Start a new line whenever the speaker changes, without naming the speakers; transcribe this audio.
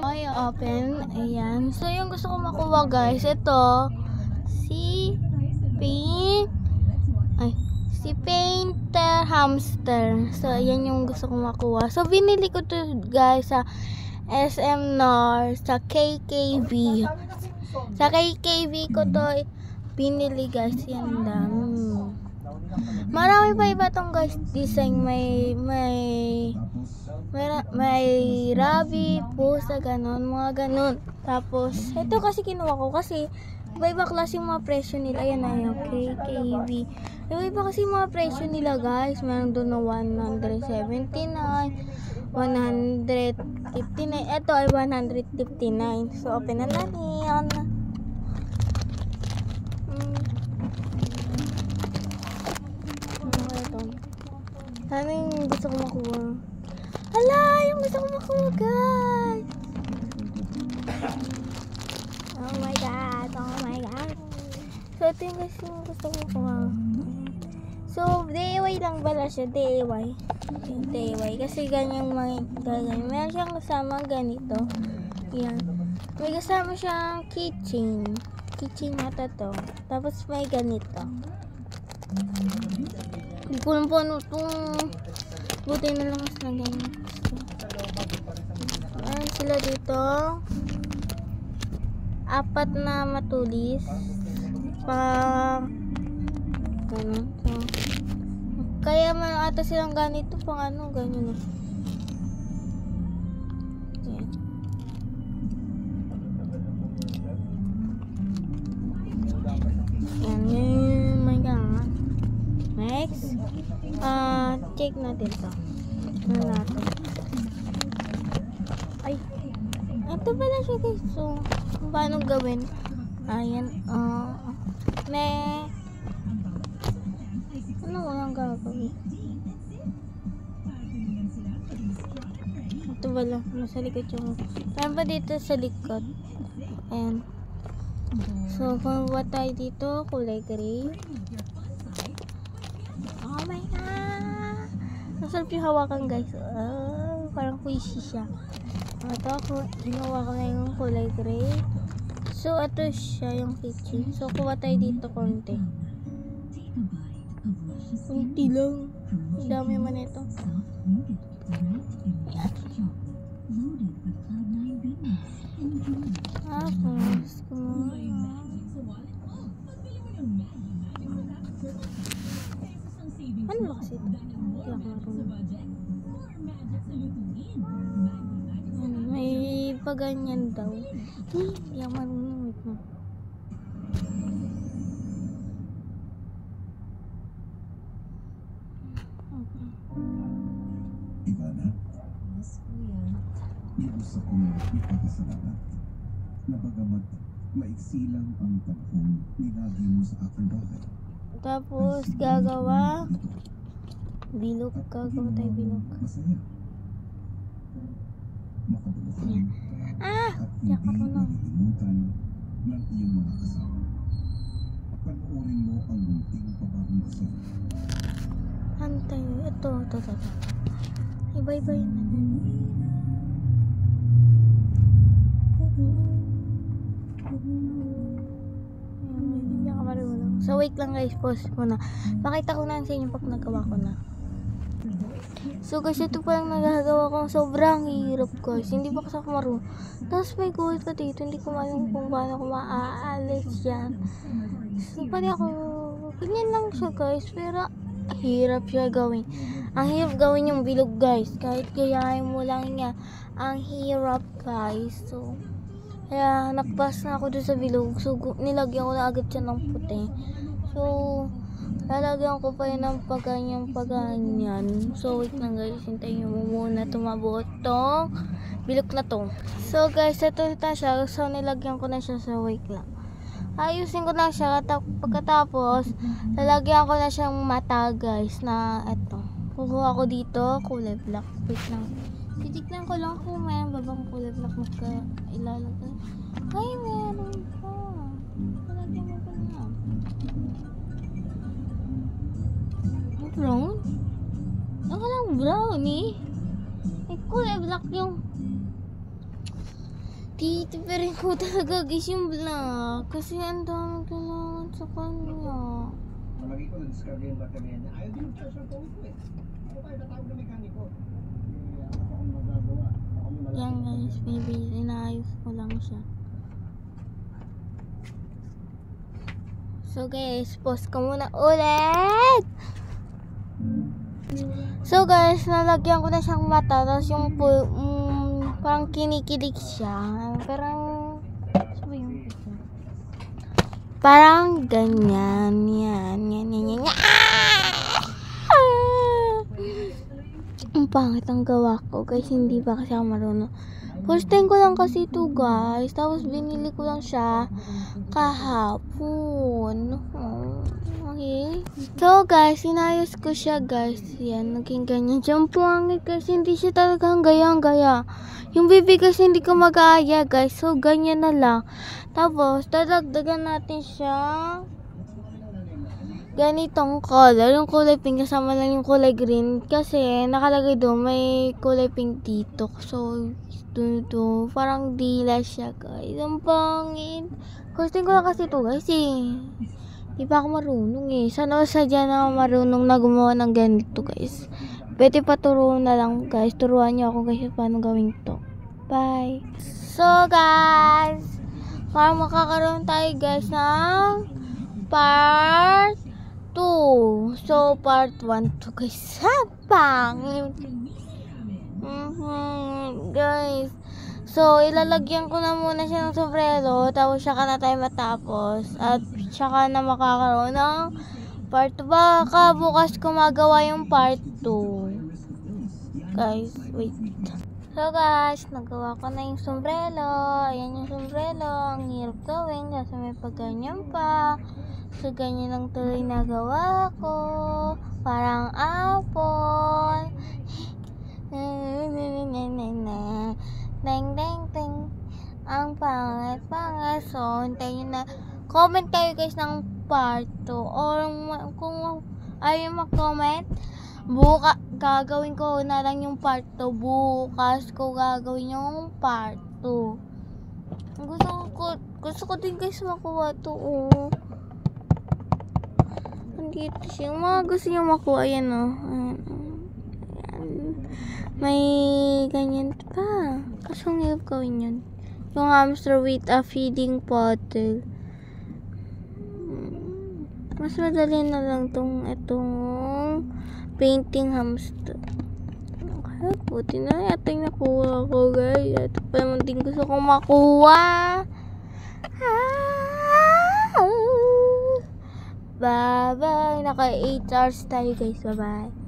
Ay, open. Ayan. So, yung gusto ko makuha, guys, ito. Si Painter Hamster. So, ayan yung gusto ko makuha. So, binili ko to, guys, sa SM North, sa KKV. Sa KKV ko to binili, guys. Yan lang. Marami pa iba tong, guys, design. May rabbit, pusa, ganon, mga ganon. Tapos, ito kasi kinuha ko kasi iba-iba klase yung mga presyo nila. Ayan na yung KKV. Iba-iba kasi yung mga presyo nila, guys. Meron doon na 179, 159. Ito ay 159. So, open na natin. Ano yung gusto ko makuha? Hala, yung gusto ko makuha, guys. Oh my god, oh my god. So, ito yung guys yung gusto ko makuha. So, DIY lang pala siya, DIY. Kasi ganyan mga gaganyan. Meron siyang kasama ganito. Yan. May kasama siyang keychain. Keychain nata to. Tapos may ganito. Hindi ko lang po ano itong buti na lang mas na ganyan. Ayan sila dito. 4 na matulis. Ganun. So, kaya man ata silang ganito pang ano, ganyan. Yan, may gangan. Next, check natin to. Ano natin? Ay, ito pala siya, guys. So, paano gawin? Ayan, ano walang gagawin? Ito pala, nasa likod yung, meron pa dito sa likod. Ayan. So, kumuha tayo dito, kulay gray. Oh my god! Masarap yung hawakan, guys. Parang squishy siya. Ito ako, ginawa ko na yung kulay gray. So, ito siya yung kitchen. So, kuha tayo dito konti. Konti lang. Ang dami man ito. Tapos, ano ba kasi ito? Hindi ako marunong. May paganyan daw. Hindi ako marunong. Wait na.
Ivana?
Yes, kuya.
Gusto kong ipagkasalamat na bagamat maiksi lang ang panahon nilagi mo sa aking bahay.
Tapos, gagawa bilog. Gagawa tayo bilog.
Masaya. Makabuluhan at
Diyak ako
hindi
na.
malilimutan ng iyong mga kasama. Panoorin mo ang munting pababasa.
Hantay. Ito. Iba-iba yun. Hindi ako marunong. So, wait lang, guys. Pause muna. Pakita ko na sa inyo pag nagawa ko na. So, guys, ito pa yung nagagawa ko. Sobrang hirap, guys. Hindi pa kasi ako marunong. Tapos, may guhit pa dito. Hindi ko alam kung paano ko maaalis yan. So, pwede ako... Ganyan lang siya, guys. Pero, hirap siya gawin. Ang hirap gawin yung bilog, guys. Kahit gayahin mo lang niya. Ang hirap, guys. So, kaya nakpas na ako doon sa bilog. So, nilagyan ko na agad siya ng puti. So, lalagyan ko pa yun ng paganyan. So, wait lang, guys. Hintayin mo muna tumabot tong bilog na to. So, guys, ito na siya. So, nilagyan ko na siya sa wait lang. Ayusin ko na siya. Pagkatapos, lalagyan ko na siyang mata, guys, na ito. Kukuha ko dito, kulay black. Wait lang. Titignan ko lang kung may babang kulay black magka ilalagay. Ay, meron pa. Lalagyan mo pa na. Brown? Ang kalang brown eh. May kulay black yung... titipirin ko talaga guys yung vlog. Kasi ang dami kailangan sa kanya.
Malagi ko na-discover yung baterya niya. Ayaw din mag-charge ng phone ko eh. Ako tayo tatawag na mekaniko. Ako akong magagawa. Ako yung malaki.
Yan guys, baby, inaayos ko lang siya. So guys, pause ko muna ulit. So guys, nalagyan ko na siyang mata. Tapos yung parang kinikilig siya. Parang ganyan. Yan. Ang pangit ang gawa ko guys. Hindi pa kasi ako marunong. First time ko lang kasi ito guys. Tapos binili ko lang siya kahapon. Okay. So guys, inayos ko siya guys. Yan, naging ganyan. Diyan pangit kasi hindi siya talagang gaya-gaya. Yung baby kasi hindi ko mag-aaya guys. So ganyan na lang. Tapos, dadagdagan natin siya ganitong color. Yung kulay pink kasama lang yung kulay green. Kasi nakalagay doon may kulay pink dito. So, ito parang dila siya guys. Ang pangit. Costing ko lang kasi ito guys eh. Di pa ako marunong eh. Sana sadya na ako marunong na gumawa ng ganito guys. Pwede pa turuan na lang guys. Turuan niyo ako guys paano gawin to. Bye. So guys, para makakaroon tayo guys ng part 2. So part 1 to guys. Pangit. Guys. So, ilalagyan ko na muna siya ng sombrero. Tapos, saka na tayo matapos. At, saka na makakaroon ng part 2. Baka bukas ko magawa yung part 2. Guys, wait. So, guys, nagawa ko na yung sombrero. Ayan yung sombrero. Ang hirap gawin kasi may pagganyan pa. So, ganyan lang tuloy nagawa ko. Parang apple. Deng. Ang pangit. So, hintayin na. Comment kayo guys ng part 2. Or kung ayaw mag-comment, gagawin ko na lang yung part 2. Bukas ko gagawin yung part 2. Gusto ko din guys makuha to. Andito siya. Mga gusto niyo makuha. Ayan o. May ganyan pa. Kaso ang hirap gawin yun. Yung hamster with a feeding bottle. Mas madali na lang itong painting hamster. Okay, buti na yata yung nakuha ko guys. Ito pa naman din gusto kong makuha. Bye bye. Naka 8 hours tayo guys. Bye bye.